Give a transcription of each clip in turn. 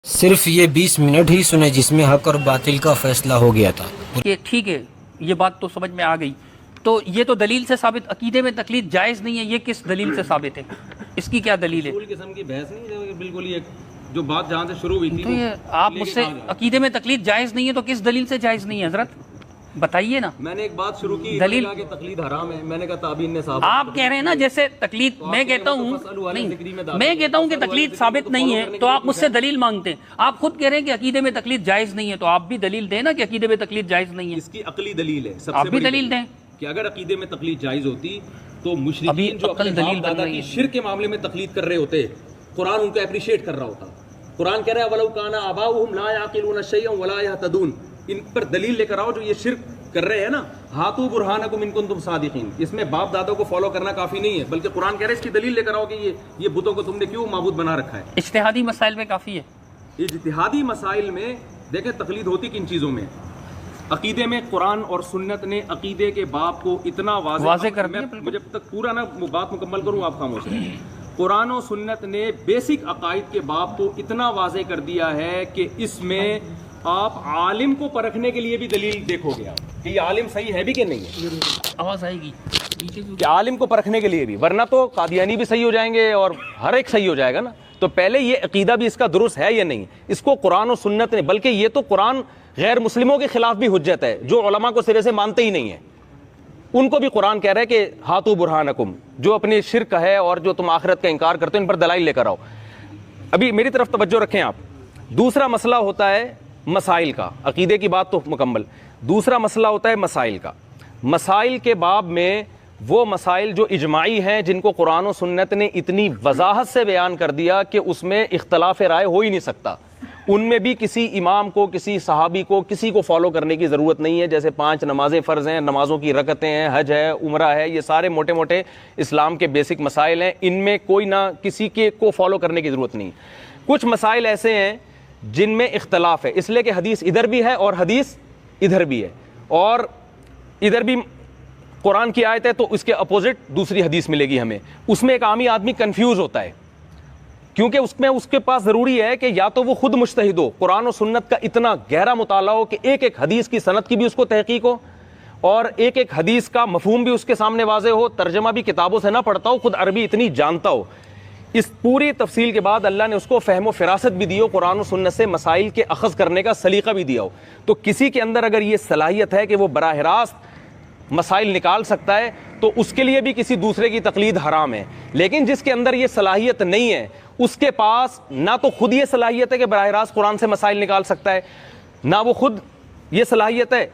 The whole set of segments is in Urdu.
صرف یہ 20 منٹ ہی سنے جس میں حق اور باطل کا فیصلہ ہو گیا تھا۔ کہ ٹھیک ہے، یہ بات تو سمجھ میں آ گئی، تو یہ تو دلیل سے ثابت، عقیدے میں تقلید جائز نہیں ہے، یہ کس دلیل سے ثابت ہے؟ اس کی کیا دلیل ہے؟ اصول قسم کی بحث نہیں ہے، بالکل یہ جو بات جہاں سے شروع ہوئی تھی تو یہ آپ مجھ سے عقیدے میں تقلید جائز نہیں ہے تو کس دلیل سے جائز نہیں ہے حضرت؟ بتائیے نا۔ میں نے ایک بات شروع کی، دلیل کہ تقلید حرام ہے، میں نے کہا تابعین نے صاحب آپ کہہ رہے ہیں نا جیسے تقلید، میں کہتا ہوں نہیں، میں کہتا ہوں کہ تقلید ثابت نہیں ہے تو آپ مجھ سے دلیل مانگتے ہیں۔ آپ خود کہہ رہے ہیں کہ عقیدے میں تقلید جائز نہیں ہے تو آپ بھی دلیل دیں نا کہ عقیدے میں تقلید جائز نہیں ہے۔ اس کی عقلی دلیل ہے، سب آپ سے بھی بڑی دلیل دیں کہ اگر عقیدے میں تقلید جائز ہوتی تو ابھی مشرکین جو اپنے عقل دلیل باپ بن دادا رہی کی ہے۔ شرک کے معاملے میں تقلید کر رہے ہوتے، قرآن ان کو اپریشیٹ کر رہا ہوتا۔ قرآن کہہ رہا ہے وَلَوْ كَانَ آبَاؤُهُمْ لَا يَعْقِلُونَ شَيْئًا وَلَا يَهْتَدُونَ، ان پر دلیل لے کر آؤ جو یہ شرک کر رہے ہیں نا، ہاتھو برہانکم ان کنتم صادقین۔ اس میں باپ دادا کو فالو کرنا کافی نہیں ہے، بلکہ قرآن کہہ رہا ہے اس کی دلیل لے کر آؤ کہ یہ بتوں کو تم نے کیوں معبود بنا رکھا ہے۔ اجتہادی مسائل میں کافی ہے۔ اجتہادی مسائل میں دیکھیں تقلید ہوتی کن چیزوں میں؟ عقیدے میں قرآن اور سنت نے عقیدے کے باب کو اتنا واضح کر دیا۔ مجھے تک پورا نا بات مکمل کروں، آپ خاموش رہیں۔ قرآن و سنت نے بیسک عقائد کے باب کو اتنا واضح کر دیا ہے کہ اس میں آپ عالم کو پرکھنے کے لیے بھی دلیل دیکھو گے کہ یہ عالم صحیح ہے بھی کہ نہیں ہے، آواز آئے گی کہ عالم کو پرکھنے کے لیے بھی، ورنہ تو قادیانی بھی صحیح ہو جائیں گے اور ہر ایک صحیح ہو جائے گا نا۔ تو پہلے یہ عقیدہ بھی اس کا درست ہے یا نہیں، اس کو قرآن و سنت نے، بلکہ یہ تو قرآن غیر مسلموں کے خلاف بھی حجت ہے جو علماء کو سرے سے مانتے ہی نہیں ہیں، ان کو بھی قرآن کہہ رہا ہے کہ ہاتھو برہانکم، جو اپنی شرک ہے اور جو تم آخرت کا انکار کرتے ہو ان پر دلائل لے کر آؤ۔ ابھی میری طرف توجہ رکھیں آپ۔ دوسرا مسئلہ ہوتا ہے مسائل کا، عقیدے کی بات تو مکمل، دوسرا مسئلہ ہوتا ہے مسائل کا۔ مسائل کے باب میں وہ مسائل جو اجماعی ہیں، جن کو قرآن و سنت نے اتنی وضاحت سے بیان کر دیا کہ اس میں اختلاف رائے ہو ہی نہیں سکتا، ان میں بھی کسی امام کو، کسی صحابی کو، کسی کو فالو کرنے کی ضرورت نہیں ہے۔ جیسے 5 نمازیں فرض ہیں، نمازوں کی رکعتیں ہیں، حج ہے، عمرہ ہے، یہ سارے موٹے موٹے اسلام کے بیسک مسائل ہیں، ان میں کوئی نہ کسی کے کو فالو کرنے کی ضرورت نہیں۔ کچھ مسائل ایسے ہیں جن میں اختلاف ہے، اس لیے کہ حدیث ادھر بھی ہے اور حدیث ادھر بھی ہے، اور ادھر بھی قرآن کی آیت ہے تو اس کے اپوزٹ دوسری حدیث ملے گی ہمیں، اس میں ایک عامی آدمی کنفیوز ہوتا ہے، کیونکہ اس میں اس کے پاس ضروری ہے کہ یا تو وہ خود مجتہد ہو، قرآن و سنت کا اتنا گہرا مطالعہ ہو کہ ایک ایک حدیث کی سند کی بھی اس کو تحقیق ہو، اور ایک ایک حدیث کا مفہوم بھی اس کے سامنے واضح ہو، ترجمہ بھی کتابوں سے نہ پڑھتا ہو، خود عربی اتنی جانتا ہو۔ اس پوری تفصیل کے بعد اللہ نے اس کو فہم و فراست بھی دی ہو، قرآن و سنت سے مسائل کے اخذ کرنے کا سلیقہ بھی دیا ہو۔ تو کسی کے اندر اگر یہ صلاحیت ہے کہ وہ براہ راست مسائل نکال سکتا ہے تو اس کے لیے بھی کسی دوسرے کی تقلید حرام ہے، لیکن جس کے اندر یہ صلاحیت نہیں ہے، اس کے پاس نہ تو خود یہ صلاحیت ہے کہ براہ راست قرآن سے مسائل نکال سکتا ہے، نہ وہ خود یہ صلاحیت ہے،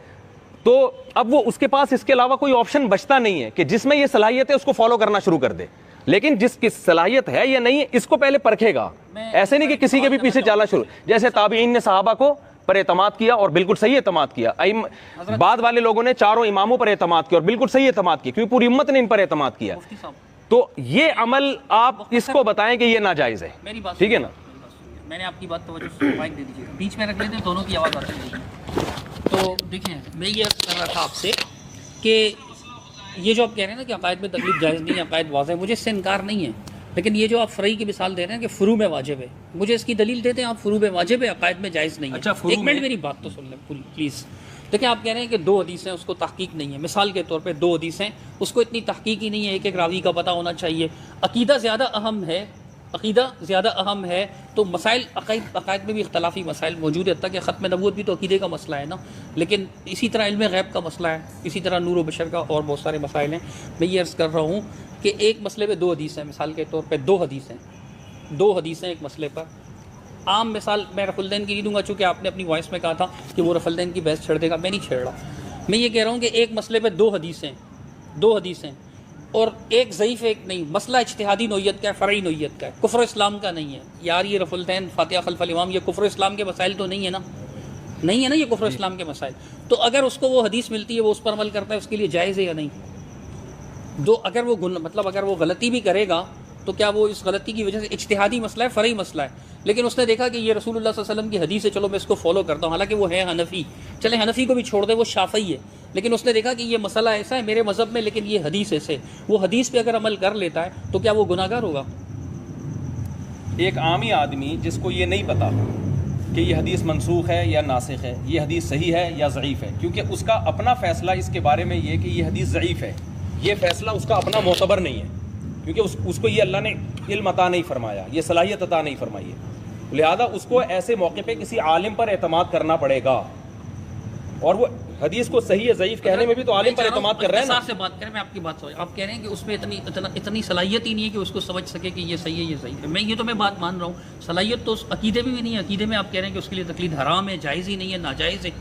تو اب وہ اس کے پاس اس کے علاوہ کوئی آپشن بچتا نہیں ہے کہ جس میں یہ صلاحیت ہے اس کو فالو کرنا شروع کر دے۔ لیکن جس کی صلاحیت ہے یا نہیں ہے اس کو پہلے پرکھے گا، ایسے نہیں کہ کسی کے بھی پیچھے چالنا شروع، جیسے تابعین نے صحابہ کو پر اعتماد کیا اور بالکل صحیح اعتماد کیا، بعد والے لوگوں نے چاروں اماموں پر اعتماد کیا اور بالکل صحیح اعتماد کیا، کیونکہ پوری امت نے ان پر اعتماد کیا۔ تو یہ عمل آپ اس کو بتائیں کہ یہ ناجائز ہے، ٹھیک ہے نا؟ میں نے آپ کی بات توجہ سے مائک دے دیجیے، بیچ میں رکھ لیتے ہیں، دونوں کی آواز آتی رہے گی۔ تو دیکھیں، میں یہ عرض کر رہا تھا آپ سے کہ یہ جو آپ کہہ رہے ہیں نا کہ عقائد میں تقلید جائز نہیں ہے، عقائد واضح ہے، مجھے اس سے انکار نہیں ہے، لیکن یہ جو آپ فرعی کی مثال دے رہے ہیں کہ فروع میں واجب ہے، مجھے اس کی دلیل دیتے ہیں آپ فروع میں واجب ہے، عقائد میں جائز نہیں ہے۔ اچھا، ایک منٹ میری بات تو سن لیں پلیز۔ دیکھیں، آپ کہہ رہے ہیں کہ 2 حدیث ہیں، اس کو تحقیق نہیں ہے، مثال کے طور پہ 2 حدیث ہیں، اس کو اتنی تحقیق ہی نہیں ہے، ایک ایک راوی کا پتہ ہونا چاہیے، عقیدہ زیادہ اہم ہے، عقیدہ زیادہ اہم ہے، تو مسائل عقائد میں بھی اختلافی مسائل موجود ہے، حتیٰ کہ ختم نبوت بھی تو عقیدے کا مسئلہ ہے نا، لیکن اسی طرح علم غیب کا مسئلہ ہے، اسی طرح نور و بشر کا اور بہت سارے مسائل ہیں۔ میں یہ عرض کر رہا ہوں کہ ایک مسئلے پہ 2 حدیث ہیں، مثال کے طور پہ 2 حدیث ہیں، 2 حدیث ہیں ایک مسئلے پر۔ عام مثال میں رفع الدین کی نہیں دوں گا، چونکہ آپ نے اپنی وائس میں کہا تھا کہ وہ رفع الدین کی بحث چھیڑ دے گا، میں نہیں چھیڑ رہا، میں یہ کہہ رہا ہوں کہ ایک مسئلے پہ 2 حدیثیں، 2 حدیثیں، اور ایک ضعیف ایک نہیں، مسئلہ اجتہادی نوعیت کا ہے، فرعی نوعیت کا ہے، کفر اسلام کا نہیں ہے۔ یار یہ رفع الدین، فاتحہ خلف الامام، یہ کفر اسلام کے مسائل تو نہیں ہے نا، نہیں ہے نا یہ کفر اسلام کے مسائل، تو اگر اس کو وہ حدیث ملتی ہے وہ اس پر عمل کرتا ہے، اس کے لیے جائز ہے یا نہیں؟ اگر وہ اگر وہ غلطی بھی کرے گا تو کیا وہ اس غلطی کی وجہ سے، اجتہادی مسئلہ ہے، فرعی مسئلہ ہے، لیکن اس نے دیکھا کہ یہ رسول اللہ صلی اللہ علیہ وسلم کی حدیث ہے، چلو میں اس کو فالو کرتا ہوں، حالانکہ وہ ہے حنفی، چلے حنفی کو بھی چھوڑ دے، وہ شافعی ہے، لیکن اس نے دیکھا کہ یہ مسئلہ ایسا ہے میرے مذہب میں، لیکن یہ حدیث ایسے، وہ حدیث پہ اگر عمل کر لیتا ہے تو کیا وہ گناہگار ہوگا؟ ایک عامی آدمی جس کو یہ نہیں پتا کہ یہ حدیث منسوخ ہے یا ناسخ ہے، یہ حدیث صحیح ہے یا ضعیف ہے، کیونکہ اس کا اپنا فیصلہ اس کے بارے میں یہ کہ یہ حدیث ضعیف ہے، یہ فیصلہ اس کا اپنا معتبر نہیں ہے، کیونکہ اس کو یہ اللہ نے علم عطا نہیں فرمایا، یہ صلاحیت عطا نہیں فرمائی ہے، لہذا اس کو ایسے موقع پہ کسی عالم پر اعتماد کرنا پڑے گا، اور وہ حدیث کو صحیح ہے ضعیف کہنے میں بھی تو عالم پر اعتماد کر رہے ہیں نا۔ سے بات کریں، میں آپ کی بات سمجھ، آپ کہہ رہے ہیں کہ اس میں اتنی صلاحیت ہی نہیں ہے کہ اس کو سمجھ سکے کہ یہ صحیح ہے یہ ضعیف ہے، میں یہ تو میں بات مان رہا ہوں، صلاحیت تو اس عقیدے میں بھی نہیں ہے، عقیدے میں آپ کہہ رہے ہیں کہ اس کے لیے تقلید حرام ہے، جائز ہی نہیں ہے، ناجائز ہے،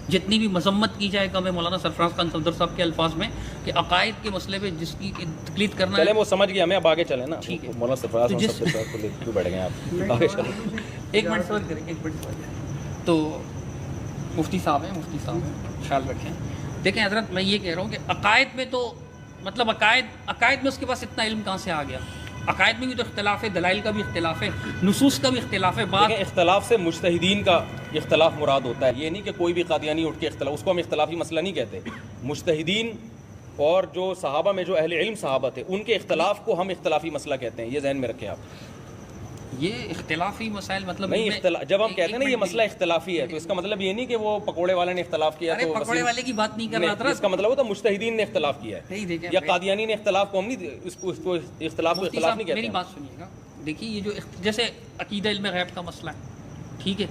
جتنی بھی مذمت کی جائے کم ہے مولانا سرفراز خان صفدر صاحب کے الفاظ میں کہ عقائد کے مسئلے پہ جس کی تقلید کرنا چلیں وہ سمجھ گیا، ہمیں اب آگے چلیں نا، ٹھیک ہے۔ مولانا سرفراز خان صفدر صاحب کو لے کیوں بیٹھ گئے آپ، آگے چلیں۔ ایک منٹ سمجھ کریں، ایک منٹ سمجھ کریں، تو مفتی صاحب ہیں، خیال رکھیں۔ دیکھیں حضرت، میں یہ کہہ رہا ہوں کہ عقائد میں تو مطلب عقائد میں اس کے پاس اتنا علم کہاں سے آ گیا؟ عقائد میں بھی تو اختلاف ہے، دلائل کا بھی اختلاف ہے، نصوص کا بھی اختلاف ہے، بات اختلاف سے مجتہدین کا اختلاف مراد ہوتا ہے، یہ نہیں کہ کوئی بھی قادیانی اٹھ کے اختلاف، اس کو ہم اختلافی مسئلہ نہیں کہتے، مجتہدین اور جو صحابہ میں جو اہل علم صحابہ تھے ان کے اختلاف کو ہم اختلافی مسئلہ کہتے ہیں، یہ ذہن میں رکھیں آپ۔ یہ اختلافی مسائل مطلب نہیں، جب ہم کہتے ہیں نا یہ مسئلہ اختلافی ہے تو اس کا مطلب یہ نہیں کہ وہ پکوڑے والے نے اختلاف کیا، ارے پکوڑے والے کی بات نہیں کر رہا تھا، اس کا مطلب ہوتا ہے مجتہدین نے اختلاف کیا ہے یا قادیانی نے اختلاف کو، ہم نہیں اس کو اختلاف کو اختلاف نہیں کہتے۔ میری بات سنیے گا، دیکھیے یہ جو جیسے عقیدہ علم غیب کا مسئلہ ہے، ٹھیک ہے،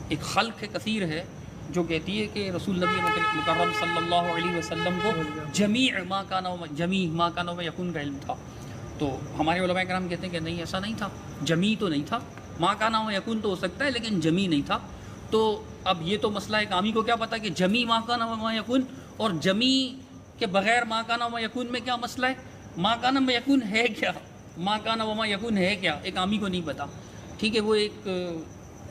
ایک خلق کثیر ہے جو کہتی ہے کہ رسول نبی مکرم صلی اللہ علیہ وسلم کو جمیع ما کان و یکون کا علم تھا، تو ہمارے علماء کرام کہتے ہیں کہ نہیں، ایسا نہیں تھا، جمی تو نہیں تھا، ما کان و یکون تو ہو سکتا ہے لیکن جمی نہیں تھا۔ تو اب یہ تو مسئلہ ہے کہ عامی کو کیا پتا کہ جمی ما کان و یکون اور جمی کے بغیر ما کان و یکون میں کیا مسئلہ ہے، ما کان و یکون ہے کیا، ما کان و یکون ہے کیا، ایک عامی کو نہیں پتا، ٹھیک ہے۔ وہ ایک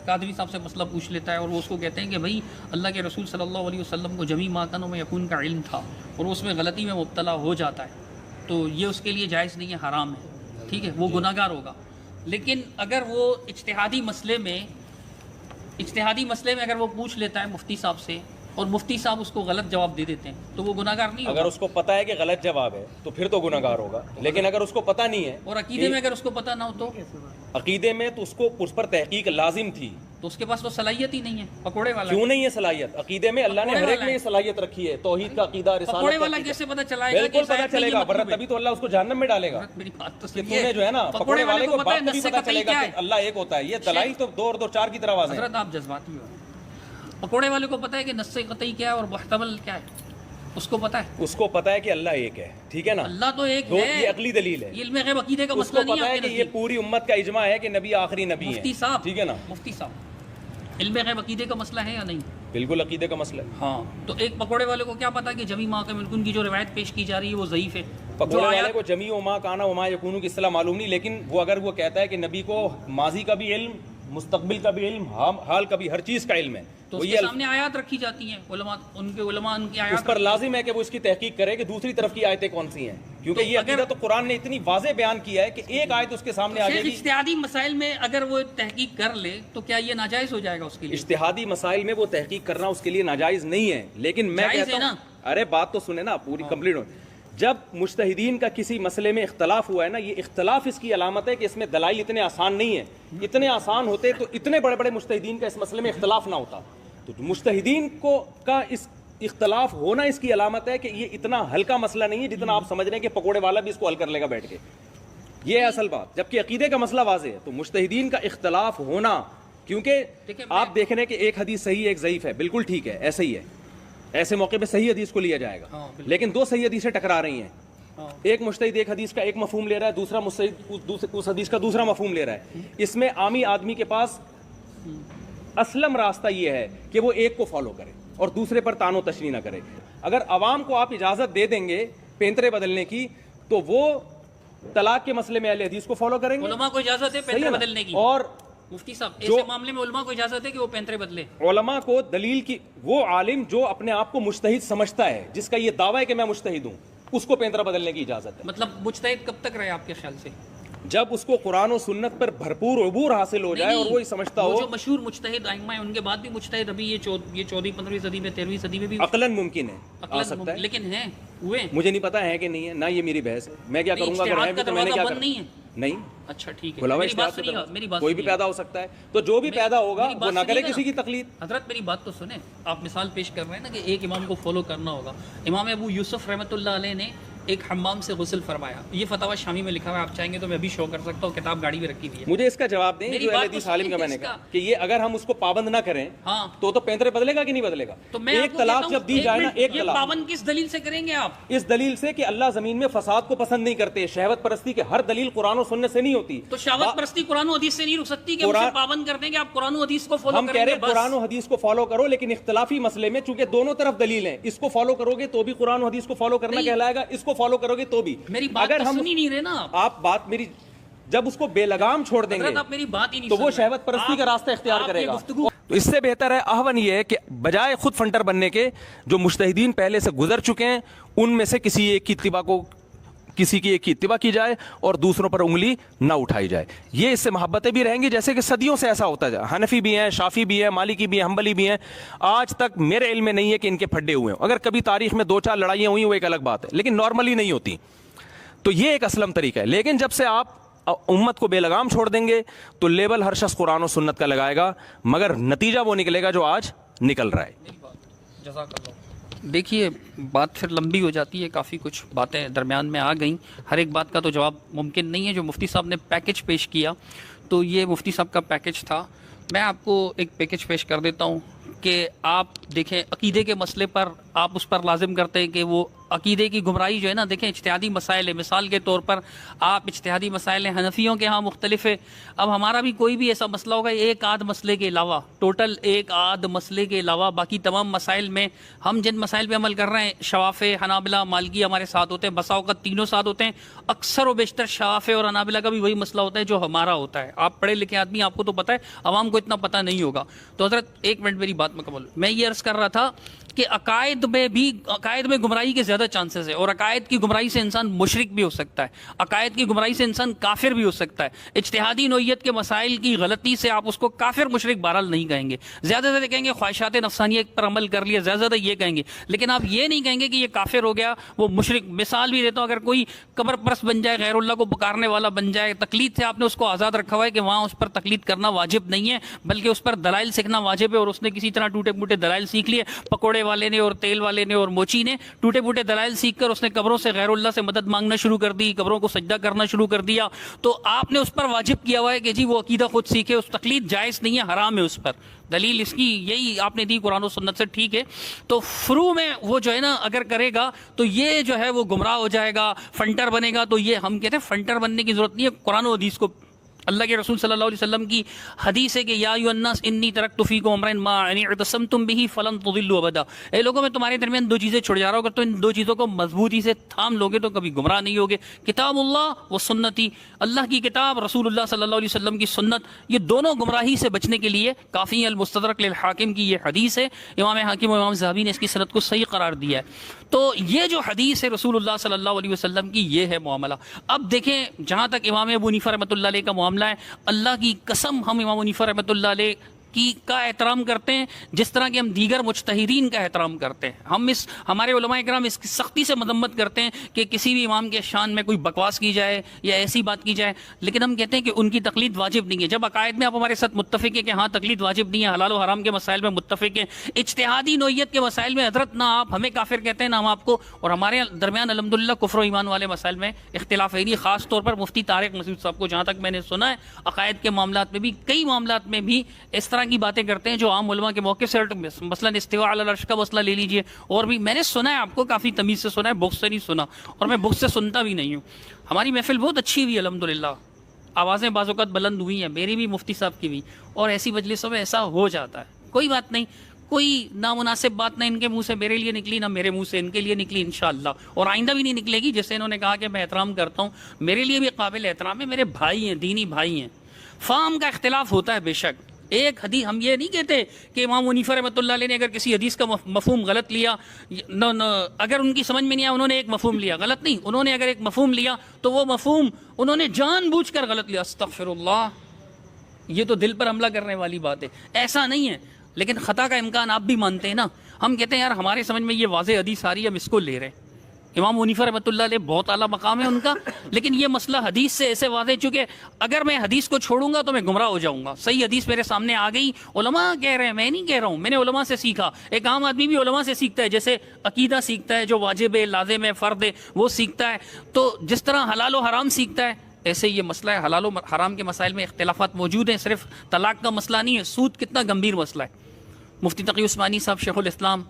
قادری صاحب سے مسئلہ پوچھ لیتا ہے اور وہ اس کو کہتے ہیں کہ بھائی اللہ کے رسول صلی اللہ علیہ وسلم کو جمی ما کان و یکون کا علم تھا اور اس میں غلطی میں مبتلا ہو جاتا ہے تو یہ اس کے لیے جائز نہیں ہے، حرام ہے، ٹھیک ہے، وہ گناہ گار ہوگا۔ لیکن اگر وہ اجتہادی مسئلے میں اگر وہ پوچھ لیتا ہے مفتی صاحب سے اور مفتی صاحب اس کو غلط جواب دے دیتے ہیں تو وہ گناہ گار نہیں ہوگا؟ اگر اس کو پتہ ہے کہ غلط جواب ہے تو پھر تو گناہ گار ہوگا، لیکن اگر اس کو پتہ نہیں ہے اور عقیدے میں اگر اس کو پتہ نہ ہو تو عقیدے میں تو اس پر تحقیق لازم تھی، تو اس کے پاس تو صلاحیت ہی نہیں ہے، پکوڑے والا کیوں نہیں ہے صلاحیت؟ عقیدے میں اللہ نے ہر ایک میں یہ صلاحیت رکھی ہے، توحید کا عقیدہ، رسالت پکوڑے والا کیسے پتہ چلائے گا؟ بالکل پتہ چلے گا، ورنہ تبھی تو اللہ اس کو جہنم میں ڈالے گا۔ میری بات تو کہ تم نے جو ہے نا پکوڑے والے کو بات بھی پتہ چلے گا کہ اللہ ایک ہوتا ہے، یہ دلائل تو دو اور دو چار کی طرح واضح ہیں۔ حضرت آپ جذباتی ہو، پکوڑے والے کو پتہ ہے کہ نص قطعی کیا ہے اور محتمل کیا ہے، اس کو پتہ ہے، اس کو پتہ ہے کہ اللہ ایک ہے، ٹھیک ہے نا، اللہ تو ایک دو، ہے، یہ عقلی دلیل ہے، علم غیب عقیدے کا اس مسئلہ کو نہیں پتہ ہے ہے کہ یہ پوری امت کا اجماع ہے کہ نبی آخری نبی مفتی ہیں، صاحب، ٹھیک ہے نا، مفتی صاحب، علم غیب عقیدے کا مسئلہ ہے یا نہیں؟ بالکل عقیدے کا مسئلہ ہے۔ ہاں، تو ایک پکوڑے والے کو کیا پتا کہ جمی ما کا ملکن کی جو روایت پیش کی جا رہی ہے وہ ضعیف ہے، پکوڑے والے کو جمی و ما کانا و ما یکونو کی اصطلاح معلوم نہیں، لیکن وہ اگر وہ کہتا ہے کہ نبی کو ماضی کا بھی علم، مستقبل کا بھی علم، حال کا بھی، ہر چیز کا علم ہے، تو اس کے سامنے آیات رکھی جاتی ہیں، علماء ان کی آیات، اس پر لازم ہے کہ وہ اس کی تحقیق کرے کہ دوسری طرف کی آیتیں کون سی ہیں، کیونکہ یہ عقیدہ تو قرآن نے اتنی واضح بیان کیا ہے کہ ایک آیت اس کے سامنے آ جائے گی۔ اجتہادی مسائل میں اگر وہ تحقیق کر لے تو کیا یہ ناجائز ہو جائے گا اس کے لیے؟ اجتہادی مسائل میں وہ تحقیق کرنا اس کے لیے ناجائز نہیں ہے، لیکن میں کہتا ہوں، ارے بات تو سنیں نا پوری کمپلیٹ ہو، جب مجتہدین کا کسی مسئلے میں اختلاف ہوا ہے نا، یہ اختلاف اس کی علامت ہے کہ اس میں دلائل اتنے آسان نہیں ہیں، اتنے آسان ہوتے تو اتنے بڑے بڑے مجتہدین کا اس مسئلے میں اختلاف نہ ہوتا، تو مجتہدین کا اس اختلاف ہونا اس کی علامت ہے کہ یہ اتنا ہلکا مسئلہ نہیں ہے جتنا آپ سمجھ رہے ہیں کہ پکوڑے والا بھی اس کو حل کر لے گا بیٹھ کے، یہ ہے اصل بات، جبکہ عقیدے کا مسئلہ واضح ہے، تو مجتہدین کا اختلاف ہونا، کیونکہ آپ دیکھ رہے ہیں کہ ایک حدیث صحیح ہے ایک ضعیف ہے، بالکل ٹھیک ہے، ایسا ہی ہے، ایسے موقع پہ صحیح حدیث کو لیا جائے گا، لیکن دو صحیح حدیثیں ٹکرا رہی ہیں، ایک مجتہد ایک حدیث کا ایک مفہوم لے رہا ہے، دوسرا مجتہد اس حدیث کا دوسرا مفہوم لے رہا ہے، اس میں عامی آدمی کے پاس اسلم راستہ یہ ہے کہ وہ ایک کو فالو کرے اور دوسرے پر تان و تشنیع نہ کرے۔ اگر عوام کو آپ اجازت دے دیں گے پینترے بدلنے کی تو وہ طلاق کے مسئلے میں اہل حدیث کو فالو کریں گے، علماء کو اجازت ہے پینترے بدلنے کی، اور مفتی صاحب ایسے معاملے میں علماء کو اجازت ہے کہ وہ پینترے بدلے، علماء کو دلیل کی، وہ عالم جو اپنے آپ کو مجتہد سمجھتا ہے، جس کا یہ دعویٰ ہے کہ میں مجتہد ہوں، اس کو پینترا بدلنے کی اجازت ہے۔ مطلب مجتہد کب تک رہے آپ کے خیال سے؟ جب اس کو قرآن و سنت پر بھرپور عبور حاصل ہو جائے اور وہی سمجھتا ہو، جو مشہور مجتہد ائمہ ہیں ان کے بعد بھی مجتہد ابھی یہ 14ویں 15ویں صدی میں 13ویں صدی میں بھی عقلاً ممکن ہے، آ سکتا ہے، لیکن ہیں ہوئے، مجھے نہیں پتا ہے کہ نہیں ہے، نہ یہ میری بحث ہے، میں کیا کروں گا، اگر ہے بھی تو میں نے کیا کرنا، نہیں اچھا ٹھیک ہے، کھلا ہوا میری بات اجتہاد سنیے گا، سے میری بات کوئی بھی سنیے گا۔ پیدا ہو سکتا ہے، تو جو بھی پیدا ہوگا میری وہ بات نہ کرے سنیے گا کسی کی نا۔ تقلید۔ حضرت میری بات تو سنیں، آپ مثال پیش کر رہے ہیں نا کہ ایک امام کو فالو کرنا ہوگا۔ امام ابو یوسف رحمۃ اللہ علیہ نے ایک حمام سے غسل فرمایا، یہ فتاوی شامی میں لکھا ہوا ہے، آپ چاہیں گے تو میں بھی شو کر سکتا ہوں، کتاب گاڑی میں رکھی ہوئی ہے۔ مجھے اس کا جواب دیں میری جو اہل بات حدیث تو عالم کا سنیے میں نے اس کہا کا۔ کہ یہ اگر ہم اس کو پابند نہ کریں ہاں تو پینترے بدلے گا کہ نہیں بدلے گا؟ تو میں ایک طلاق جب دی جائے نا، ایک یہ طلاق پابند کس دلیل سے کریں گے آپ؟ اس دلیل سے کہ اللہ زمین میں فساد کو پسند نہیں کرتے، شہوت پرستی کے ہر دلیل قرآن و سنت سے نہیں ہوتی۔ تو شہوت پرستی قرآن و حدیث سے نہیں رک سکتی کہ اسے پابند کر دیں کہ آپ قرآن و حدیث کو فالو ہم کریں کہہ گے رہے بس؟ قرآن و حدیث کو فالو کرو، لیکن اختلافی مسئلے میں چونکہ دونوں طرف دلیل ہیں، اس کو فالو کرو گے تو بھی قرآن و حدیث کو فالو کرنا کہلائے گا، اس کو فالو کرو گے تو بھی۔ میری بات اگر تو ہم سن ہی نہیں رہے نا آپ بات میری جب اس کو بے لگام چھوڑ دیں گے حضرت، آپ میری بات ہی نہیں تو وہ سن رہے۔ شہوت پرستی کا راستہ اختیار آپ کرے یہ گا۔ گفتگو تو اس سے بہتر ہے احون یہ ہے کہ بجائے خود فنٹر بننے کے، جو مجتہدین پہلے سے گزر چکے ہیں ان میں سے کسی ایک کی اتباع کی جائے اور دوسروں پر انگلی نہ اٹھائی جائے۔ یہ اس سے محبتیں بھی رہیں گی، جیسے کہ صدیوں سے ایسا ہوتا ہے۔ حنفی بھی ہیں، شافی بھی ہیں، مالکی بھی ہیں، حنبلی بھی ہیں، آج تک میرے علم میں نہیں ہے کہ ان کے پھڈے ہوئے ہیں۔ اگر کبھی تاریخ میں 2-4 لڑائیاں ہوئی وہ ایک الگ بات ہے، لیکن نارملی نہیں ہوتی۔ تو یہ ایک اسلم طریقہ ہے، لیکن جب سے آپ امت کو بے لگام چھوڑ دیں گے تو لیبل ہر شخص قرآن و سنت کا لگائے گا، مگر نتیجہ وہ نکلے گا جو آج نکل رہا ہے۔ جزاک اللہ۔ دیکھیے بات پھر لمبی ہو جاتی ہے، کافی کچھ باتیں درمیان میں آ گئیں، ہر ایک بات کا تو جواب ممکن نہیں ہے۔ جو مفتی صاحب نے پیکج پیش کیا تو یہ مفتی صاحب کا پیکج تھا۔ میں آپ کو ایک پیکج پیش کر دیتا ہوں کہ آپ دیکھیں عقیدے کے مسئلے پر آپ اس پر لازم کرتے ہیں کہ وہ عقیدے کی گمراہی جو ہے نا، دیکھیں اجتہادی مسائل ہے، مثال کے طور پر آپ اجتہادی مسائل ہیں، حنفیوں کے ہاں مختلف ہے، اب ہمارا بھی کوئی بھی ایسا مسئلہ ہوگا ایک آدھ مسئلے کے علاوہ، ٹوٹل ایک آدھ مسئلے کے علاوہ باقی تمام مسائل میں ہم جن مسائل پہ عمل کر رہے ہیں، شوافع، حنابلہ، مالکی ہمارے ساتھ ہوتے ہیں، بسا اوقات تینوں ساتھ ہوتے ہیں، اکثر و بیشتر شوافع اور حنابلہ کا بھی وہی مسئلہ ہوتا ہے جو ہمارا ہوتا ہے۔ آپ پڑھے لکھے آدمی، آپ کو تو پتہ ہے، عوام کو اتنا پتہ نہیں ہوگا۔ تو حضرت ایک منٹ میری بات مکمل، میں یہ عرض کر رہا تھا کہ عقائد میں گمراہی کے زیادہ چانسز ہے، اور عقائد کی گمراہی سے انسان مشرک بھی ہو سکتا ہے، عقائد کی گمراہی سے انسان کافر بھی ہو سکتا ہے۔ اجتہادی نوعیت کے مسائل کی غلطی سے آپ اس کو کافر مشرک بہرحال نہیں کہیں گے، زیادہ زیادہ کہیں گے خواہشات نفسانیت پر عمل کر لیا، زیادہ زیادہ یہ کہیں گے، لیکن آپ یہ نہیں کہیں گے کہ یہ کافر ہو گیا، وہ مشرک۔ مثال بھی دیتا ہوں، اگر کوئی قبر پرست بن جائے، غیر اللہ کو پکارنے والا بن جائے، تقلید سے آپ نے اس کو آزاد رکھا ہوا ہے کہ وہاں اس پر تقلید کرنا واجب نہیں ہے، بلکہ اس پر دلائل سیکھنا واجب ہے، اور اس نے کسی طرح ٹوٹے پھوٹے دلائل سیکھ لیے، پکوڑے والے نے اور تیل والے نے اور موچی نے ٹوٹے پھوٹے دلائل سیکھ کر اس نے قبروں سے غیر اللہ سے مدد مانگنا شروع کر دی، قبروں کو سجدہ کرنا شروع کر دیا، تو آپ نے اس پر واجب کیا ہوا ہے کہ جی وہ عقیدہ خود سیکھے، اس تقلید جائز نہیں ہے، حرام ہے اس پر۔ دلیل اس کی یہی آپ نے دی قرآن و سنت سے، ٹھیک ہے۔ تو فرو میں وہ جو ہے نا اگر کرے گا تو یہ جو ہے وہ گمراہ ہو جائے گا، فنٹر بنے گا۔ تو یہ ہم کہتے ہیں فنٹر بننے کی ضرورت نہیں ہے، قرآن و حدیث کو، اللہ کے رسول صلی اللہ علیہ وسلم کی حدیث ہے کہ یا ایھا الناس انی ترکت فیکم امرین ما ان اعتصمتم به فلن تضلوا ابدا، اے لوگوں میں تمہارے درمیان دو چیزیں چھوڑ جا رہا ہوں، اگر تو ان دو چیزوں کو مضبوطی سے تھام لوگے تو کبھی گمراہ نہیں ہوگے، کتاب اللہ و سنتی، اللہ کی کتاب، رسول اللہ صلی اللہ علیہ وسلم کی سنت، یہ دونوں گمراہی سے بچنے کے لیے کافی ہیں۔ المستدرک للحاکم کی یہ حدیث ہے، امام حاکم و امام ذہبی نے اس کی سند کو صحیح قرار دیا ہے۔ تو یہ جو حدیث ہے رسول اللہ صلی اللہ علیہ وسلم کی، یہ ہے معاملہ۔ اب دیکھیں جہاں تک امام ابو حنیفہ رحمۃ اللہ علیہ کا معاملہ ہے، اللہ کی قسم ہم امام حنیفہ رحمۃ اللہ علیہ کا احترام کرتے ہیں جس طرح کہ ہم دیگر مجتہدین کا احترام کرتے ہیں۔ ہم ہمارے علماء کرام اس کی سختی سے مذمت کرتے ہیں کہ کسی بھی امام کے شان میں کوئی بکواس کی جائے یا ایسی بات کی جائے، لیکن ہم کہتے ہیں کہ ان کی تقلید واجب نہیں ہے۔ جب عقائد میں آپ ہمارے ساتھ متفق ہیں کہ ہاں تقلید واجب نہیں ہے، حلال و حرام کے مسائل میں متفق ہیں، اجتہادی نوعیت کے مسائل میں حضرت نہ آپ ہمیں کافر کہتے ہیں نہ ہم آپ کو، اور ہمارے درمیان الحمدللہ کفر و ایمان والے مسائل میں اختلاف ہے نہیں، خاص طور پر مفتی طارق مسعود صاحب کو جہاں تک میں نے سنا ہے عقائد کے معاملات میں بھی، کئی معاملات میں بھی اس طرح کی باتیں کرتے ہیں جو عام علماء کے موقع سے، مثلا استواء علی العرش کا مسئلہ لے لیجئے، اور بھی میں نے سنا ہے، آپ کو کافی تمیز سے سنا ہے، بغض سے نہیں سنا، اور میں بغض سے سنتا بھی نہیں ہوں۔ ہماری محفل بہت اچھی ہوئی الحمدللہ، آوازیں بعض اوقات بلند ہوئی ہیں، میری بھی مفتی صاحب کی بھی، اور ایسی مجلسوں میں ایسا ہو جاتا ہے، کوئی بات نہیں، کوئی نامناسب بات نہ ان کے منہ سے میرے لیے نکلی نہ میرے منہ سے ان کے لیے نکلی انشاءاللہ، اور آئندہ بھی نہیں نکلے گی۔ جیسے انہوں نے کہا کہ میں احترام کرتا ہوں، میرے لیے بھی قابل احترام ہے، میرے بھائی ہیں، دینی بھائی ہیں، فہم کا اختلاف ہوتا ہے بے شک۔ ایک حدیث ہم یہ نہیں کہتے کہ امام حنیفہ رحمۃ اللہ علیہ نے اگر کسی حدیث کا مفہوم غلط لیا، اگر ان کی سمجھ میں نہیں آیا، انہوں نے ایک مفہوم لیا، غلط نہیں، انہوں نے اگر ایک مفہوم لیا تو وہ مفہوم انہوں نے جان بوجھ کر غلط لیا، استغفر اللہ، یہ تو دل پر حملہ کرنے والی بات ہے، ایسا نہیں ہے، لیکن خطا کا امکان آپ بھی مانتے ہیں نا۔ ہم کہتے ہیں یار ہمارے سمجھ میں یہ واضح حدیث آ رہی ہے، ہم اس کو لے رہے ہیں، امام حنیفہ رحمۃ اللہ علیہ بہت اعلیٰ مقام ہے ان کا، لیکن یہ مسئلہ حدیث سے ایسے واضح، چونکہ اگر میں حدیث کو چھوڑوں گا تو میں گمراہ ہو جاؤں گا. صحیح حدیث میرے سامنے آ گئی، علماء کہہ رہے ہیں، میں نہیں کہہ رہا ہوں، میں نے علماء سے سیکھا. ایک عام آدمی بھی علماء سے سیکھتا ہے، جیسے عقیدہ سیکھتا ہے جو واجب ہے، لازم ہے، فرض ہے، وہ سیکھتا ہے. تو جس طرح حلال و حرام سیکھتا ہے، ایسے یہ مسئلہ ہے. حلال و حرام کے مسائل میں اختلافات موجود ہیں، صرف طلاق کا مسئلہ نہیں ہے. سود کتنا گمبھیر مسئلہ ہے. مفتی تقی عثمانی صاحب، شیخ الاسلام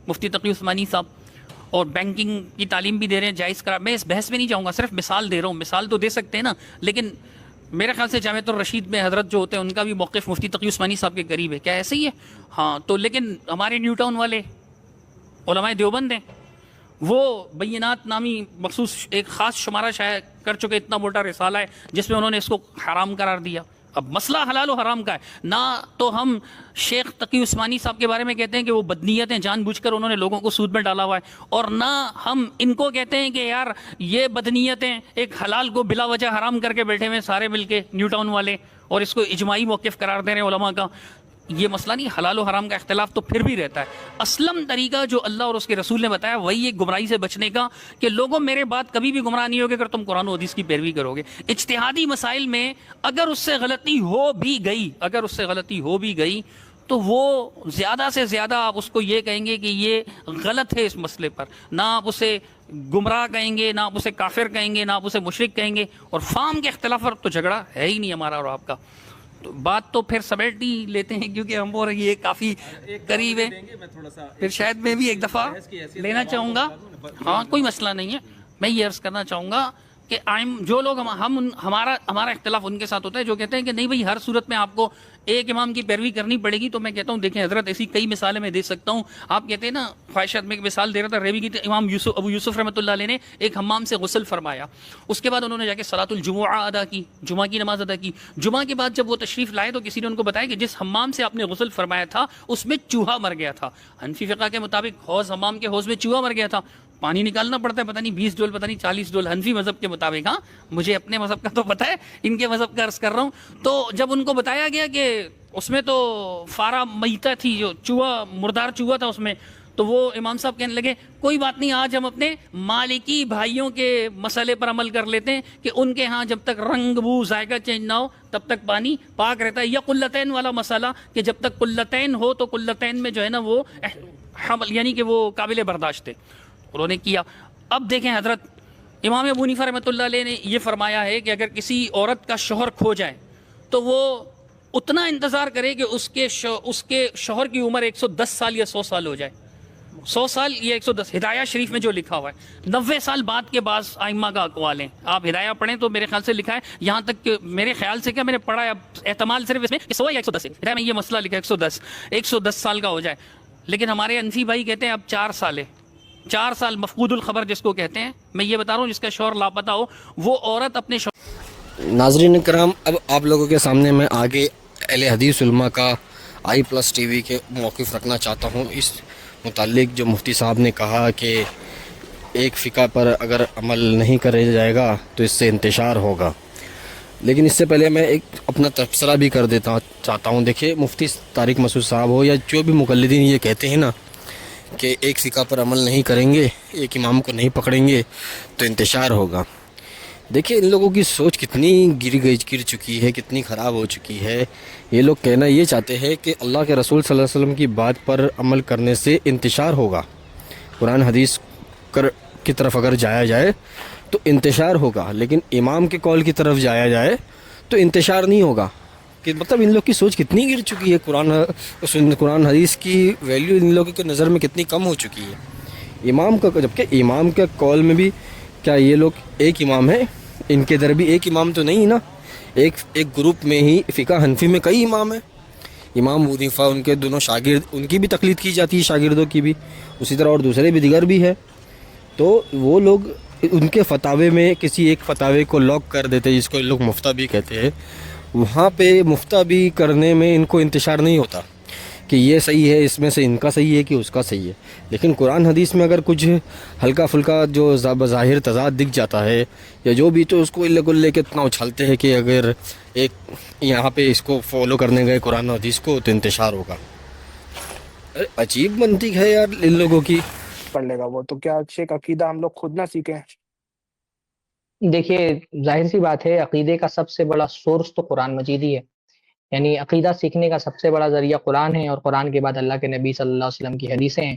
مفتی تقی عثمانی صاحب، اور بینکنگ کی تعلیم بھی دے رہے ہیں جائز قرار. میں اس بحث میں نہیں جاؤں گا، صرف مثال دے رہا ہوں. مثال تو دے سکتے ہیں نا، لیکن میرے خیال سے جامعۃ الرشید میں حضرت جو ہوتے ہیں ان کا بھی موقف مفتی تقی عثمانی صاحب کے قریب ہے. کیا ایسے ہی ہے؟ ہاں. تو لیکن ہمارے نیو ٹاؤن والے علماء دیوبند ہیں، وہ بینات نامی مخصوص ایک خاص شمارہ شائع کر چکے، اتنا موٹا رسالہ ہے جس میں انہوں نے اس کو حرام قرار دیا. اب مسئلہ حلال و حرام کا ہے. نہ تو ہم شیخ تقی عثمانی صاحب کے بارے میں کہتے ہیں کہ وہ بدنیت ہیں، جان بوجھ کر انہوں نے لوگوں کو سود میں ڈالا ہوا ہے، اور نہ ہم ان کو کہتے ہیں کہ یار یہ بدنیتیں ایک حلال کو بلا وجہ حرام کر کے بیٹھے ہوئے سارے مل کے نیو ٹاؤن والے، اور اس کو اجماعی موقف قرار دے رہے ہیں علماء کا. یہ مسئلہ نہیں. حلال و حرام کا اختلاف تو پھر بھی رہتا ہے. اسلم طریقہ جو اللہ اور اس کے رسول نے بتایا وہی ایک گمراہی سے بچنے کا، کہ لوگوں میرے بات کبھی بھی گمراہ نہیں ہوگے اگر تم قرآن و حدیث کی پیروی کرو گے. اجتہادی مسائل میں اگر اس سے غلطی ہو بھی گئی تو وہ زیادہ سے زیادہ آپ اس کو یہ کہیں گے کہ یہ غلط ہے اس مسئلے پر، نہ آپ اسے گمراہ کہیں گے، نہ آپ اسے کافر کہیں گے، نہ آپ اسے مشرک کہیں گے. اور فام کے اختلاف پر تو جھگڑا ہے ہی نہیں ہمارا اور آپ کا. تو بات تو پھر سمیٹ ہی لیتے ہیں کیونکہ ہم اور یہ کافی قریب ہے. پھر شاید میں بھی ایک دفعہ لینا چاہوں گا. ہاں کوئی مسئلہ نہیں ہے. میں یہ عرض کرنا چاہوں گا کہ جو لوگ ہمارا اختلاف ان کے ساتھ ہوتا ہے جو کہتے ہیں کہ نہیں بھائی ہر صورت میں آپ کو ایک امام کی پیروی کرنی پڑے گی. تو میں کہتا ہوں دیکھیں حضرت ایسی کئی مثالیں میں دے سکتا ہوں. آپ کہتے ہیں نا خواہشات میں ایک مثال دے رہا تھا ریوی کی، امام ابو یوسف رحمۃ اللہ علیہ نے ایک حمام سے غسل فرمایا، اس کے بعد انہوں نے جا کے صلاۃ الجمعہ ادا کی، جمعہ کی نماز ادا کی. جمعہ کے بعد جب وہ تشریف لائے تو کسی نے ان کو بتایا کہ جس حمام سے آپ نے غسل فرمایا تھا اس میں چوہا مر گیا تھا. حنفی فقہ کے مطابق حمام کے حوض میں چوہا مر گیا تھا، پانی نکالنا پڑتا ہے، پتہ نہیں 20 ڈول پتہ نہیں 40 ڈول حنفی مذہب کے مطابق. ہاں مجھے اپنے مذہب کا تو پتہ ہے، ان کے مذہب کا عرض کر رہا ہوں. تو جب ان کو بتایا گیا کہ اس میں تو فارا میتا تھی، جو چوہا مردار چوہا تھا اس میں، تو وہ امام صاحب کہنے لگے کوئی بات نہیں، آج ہم اپنے مالکی بھائیوں کے مسئلے پر عمل کر لیتے ہیں کہ ان کے ہاں جب تک رنگ بو ذائقہ چینج نہ ہو تب تک پانی پاک رہتا ہے. یا قلتین والا مسئلہ کہ جب تک قلتین ہو تو قلتین میں جو ہے نا وہ حمل یعنی کہ وہ قابل برداشت ہے. انہوں نے کیا. اب دیکھیں حضرت امام ابو حنیفہ رحمۃ اللہ علیہ نے یہ فرمایا ہے کہ اگر کسی عورت کا شوہر کھو جائے تو وہ اتنا انتظار کرے کہ اس کے شوہر کی عمر 110 سال یا 100 سال ہو جائے. 100 سال یا 110 ہدایہ شریف میں جو لکھا ہوا ہے. 90 سال بعد کے بعض ائمہ کا اقوال ہیں. آپ ہدایہ پڑھیں تو میرے خیال سے لکھا ہے، یہاں تک کہ میرے خیال سے کیا میں نے پڑھا ہے، اب احتمال صرف اس میں کہ 100 یا 110 ہے. ہدایہ میں یہ مسئلہ لکھا ہے 110 سال کا ہو جائے. لیکن ہمارے انفی بھائی کہتے ہیں اب 4 سال ہے. 4 سال مفقود الخبر جس کو کہتے ہیں. میں یہ بتا رہا ہوں جس کا شوہر لاپتہ ہو وہ عورت اپنے ناظرین کرام، اب آپ لوگوں کے سامنے میں آگے اہل حدیث علماء کا i+TV کے موقف رکھنا چاہتا ہوں. اس متعلق جو مفتی صاحب نے کہا کہ ایک فقہ پر اگر عمل نہیں کرے جائے گا تو اس سے انتشار ہوگا. لیکن اس سے پہلے میں ایک اپنا تبصرہ بھی کر دیتا چاہتا ہوں. دیکھیے مفتی طارق مسعود صاحب ہو یا جو بھی مقلدین یہ کہتے ہیں نا کہ ایک فقہ پر عمل نہیں کریں گے، ایک امام کو نہیں پکڑیں گے تو انتشار ہوگا. دیکھیے ان لوگوں کی سوچ کتنی گر چکی ہے، کتنی خراب ہو چکی ہے. یہ لوگ کہنا یہ چاہتے ہیں کہ اللہ کے رسول صلی اللہ علیہ وسلم کی بات پر عمل کرنے سے انتشار ہوگا. قرآن حدیث کی طرف اگر جایا جائے تو انتشار ہوگا، لیکن امام کے قول کی طرف جایا جائے تو انتشار نہیں ہوگا. کہ مطلب ان لوگ کی سوچ کتنی گر چکی ہے. قرآن حدیث کی ویلیو ان لوگوں کی نظر میں کتنی کم ہو چکی ہے. امام کا جبکہ امام کے قول میں بھی کیا یہ لوگ ایک امام ہے؟ ان کے در بھی ایک امام تو نہیں نا. ایک گروپ میں ہی فقہ حنفی میں کئی امام ہیں. امام ابو حنیفہ ان کے دونوں شاگرد، ان کی بھی تقلید کی جاتی ہے شاگردوں کی بھی، اسی طرح اور دوسرے بھی دیگر بھی ہے. تو وہ لوگ ان کے فتاوے میں کسی ایک فتاوے کو لاک کر دیتے جس کو ان لوگ مفتہ بھی کہتے ہیں. وہاں پہ مفتہ بھی کرنے میں ان کو انتشار نہیں ہوتا کہ یہ صحیح ہے، اس میں سے ان کا صحیح ہے کہ اس کا صحیح ہے. لیکن قرآن حدیث میں اگر کچھ ہلکا پھلکا جو بظاہر تضاد دکھ جاتا ہے یا جو بھی، تو اس کو لے کے اتنا اچھالتے ہیں کہ اگر ایک یہاں پہ اس کو فالو کرنے گئے قرآن حدیث کو تو انتشار ہوگا. عجیب منطق ہے یار ان لوگوں کی. پڑھ لے گا وہ. تو کیا شیخ عقیدہ ہم لوگ خود نہ سیکھیں؟ دیکھیے ظاہر سی بات ہے، عقیدے کا سب سے بڑا سورس تو قرآن مجید ہی ہے. یعنی عقیدہ سیکھنے کا سب سے بڑا ذریعہ قرآن ہے، اور قرآن کے بعد اللہ کے نبی صلی اللہ علیہ وسلم کی حدیثیں ہیں.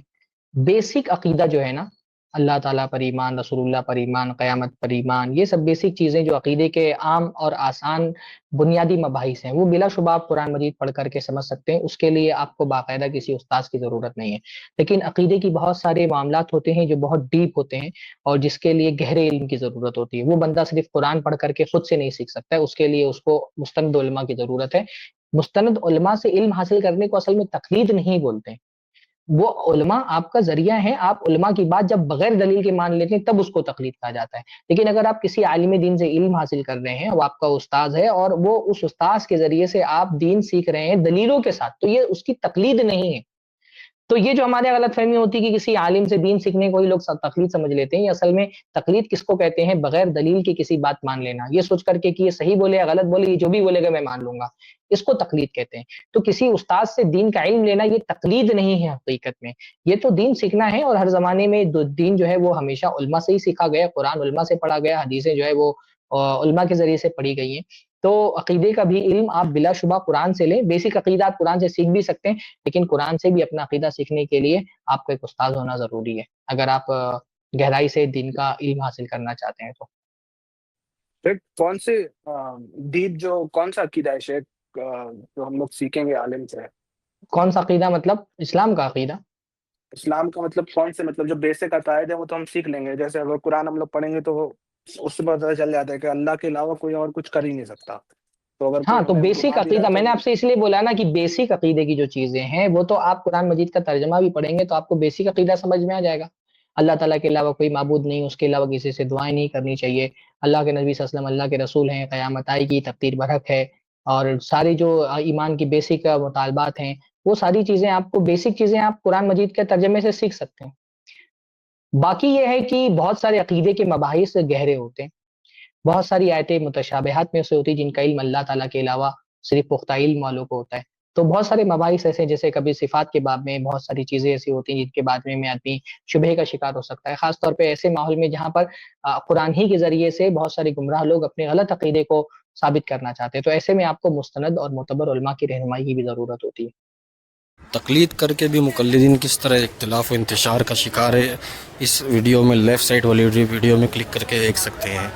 بیسک عقیدہ جو ہے نا، اللہ تعالیٰ پر ایمان، رسول اللہ پر ایمان، قیامت پر ایمان، یہ سب بیسک چیزیں جو عقیدے کے عام اور آسان بنیادی مباحث ہیں، وہ بلا شبہ آپ قرآن مجید پڑھ کر کے سمجھ سکتے ہیں. اس کے لیے آپ کو باقاعدہ کسی استاذ کی ضرورت نہیں ہے. لیکن عقیدے کی بہت سارے معاملات ہوتے ہیں جو بہت ڈیپ ہوتے ہیں، اور جس کے لیے گہرے علم کی ضرورت ہوتی ہے. وہ بندہ صرف قرآن پڑھ کر کے خود سے نہیں سیکھ سکتا ہے، اس کے لیے اس کو مستند علماء کی ضرورت ہے. مستند علماء سے علم حاصل کرنے کو اصل میں تقلید نہیں بولتے ہیں. وہ علماء آپ کا ذریعہ ہیں، آپ علماء کی بات جب بغیر دلیل کے مان لیتے ہیں تب اس کو تقلید کہا جاتا ہے. لیکن اگر آپ کسی عالم دین سے علم حاصل کر رہے ہیں، وہ آپ کا استاذ ہے اور وہ اس استاذ کے ذریعے سے آپ دین سیکھ رہے ہیں دلیلوں کے ساتھ، تو یہ اس کی تقلید نہیں ہے. تو یہ جو ہمارے غلط فہمی ہوتی ہے کہ کسی عالم سے دین سیکھنے کو ہی لوگ تقلید سمجھ لیتے ہیں، یہ اصل میں تقلید کس کو کہتے ہیں؟ بغیر دلیل کی کسی بات مان لینا، یہ سوچ کر کے کہ یہ صحیح بولے یا غلط بولے، یہ جو بھی بولے گا میں مان لوں گا، اس کو تقلید کہتے ہیں. تو کسی استاد سے دین کا علم لینا یہ تقلید نہیں ہے حقیقت میں، یہ تو دین سیکھنا ہے. اور ہر زمانے میں دین جو ہے وہ ہمیشہ علماء سے ہی سیکھا گیا، قرآن علماء سے پڑھا گیا، حدیثیں جو ہے وہ علماء کے ذریعے سے پڑھی گئی ہیں. تو عقیدے کا بھی علم آپ بلا شبہ قرآن سے لیں. بیسک عقیدہ آپ قرآن سے سیکھ بھی سکتے ہیں، لیکن قرآن سے بھی اپنا عقیدہ سیکھنے کے لیے آپ کا ایک استاد ہونا ضروری ہے، اگر آپ گہرائی سے دین کا علم حاصل کرنا چاہتے ہیں تو. شیخ کون سے ڈیپ جو کون سا عقیدہ ہے شیخ جو ہم لوگ سیکھیں گے عالم سے؟ کون سا عقیدہ مطلب؟ اسلام کا عقیدہ؟ اسلام کا مطلب کون سے، مطلب جو بیسک عقائد ہیں وہ تو ہم سیکھ لیں گے. جیسے اگر قرآن ہم لوگ پڑھیں گے تو اس سے پتہ چل جاتا ہے کہ اللہ کے علاوہ کوئی اور کچھ کر ہی نہیں سکتا. تو اگر ہاں، کوئی تو ہمیں بیسک گھما بھی رہا عقیدہ ہے میں نے تو آپ سے اس لیے بولا نا کہ بیسک عقیدے کی جو چیزیں ہیں وہ تو آپ قرآن مجید کا ترجمہ بھی پڑھیں گے تو آپ کو بیسک عقیدہ سمجھ میں آ جائے گا. اللہ تعالیٰ کے علاوہ کوئی معبود نہیں، اس کے علاوہ کسی سے دعائیں نہیں کرنی چاہیے، اللہ کے نبی صلی اللہ علیہ وسلم اللہ کے رسول ہیں، قیامت آئے گی، تقدیر برحق ہے، اور ساری جو ایمان کی بیسک مطالبات ہیں وہ ساری چیزیں آپ کو، بیسک چیزیں آپ قرآن مجید کے ترجمے سے سیکھ سکتے ہیں. باقی یہ ہے کہ بہت سارے عقیدے کے مباحث گہرے ہوتے ہیں، بہت ساری آیتیں متشابہات میں سے ہوتی ہیں جن کا علم اللہ تعالیٰ کے علاوہ صرف پختہ علم والوں کو ہوتا ہے. تو بہت سارے مباحث ایسے ہیں، جیسے کبھی صفات کے باب میں بہت ساری چیزیں ایسی ہوتی ہیں جن کے بارے میں آدمی شبہ کا شکار ہو سکتا ہے، خاص طور پہ ایسے ماحول میں جہاں پر قرآن ہی کے ذریعے سے بہت سارے گمراہ لوگ اپنے غلط عقیدے کو ثابت کرنا چاہتے ہیں. تو ایسے میں آپ کو مستند اور معتبر علماء کی رہنمائی کی بھی ضرورت ہوتی ہے. تقلید کر کے بھی مقلدین کس طرح اختلاف و انتشار کا شکار ہے، اس ویڈیو میں لیفٹ سائڈ والی ویڈیو میں کلک کر کے دیکھ سکتے ہیں.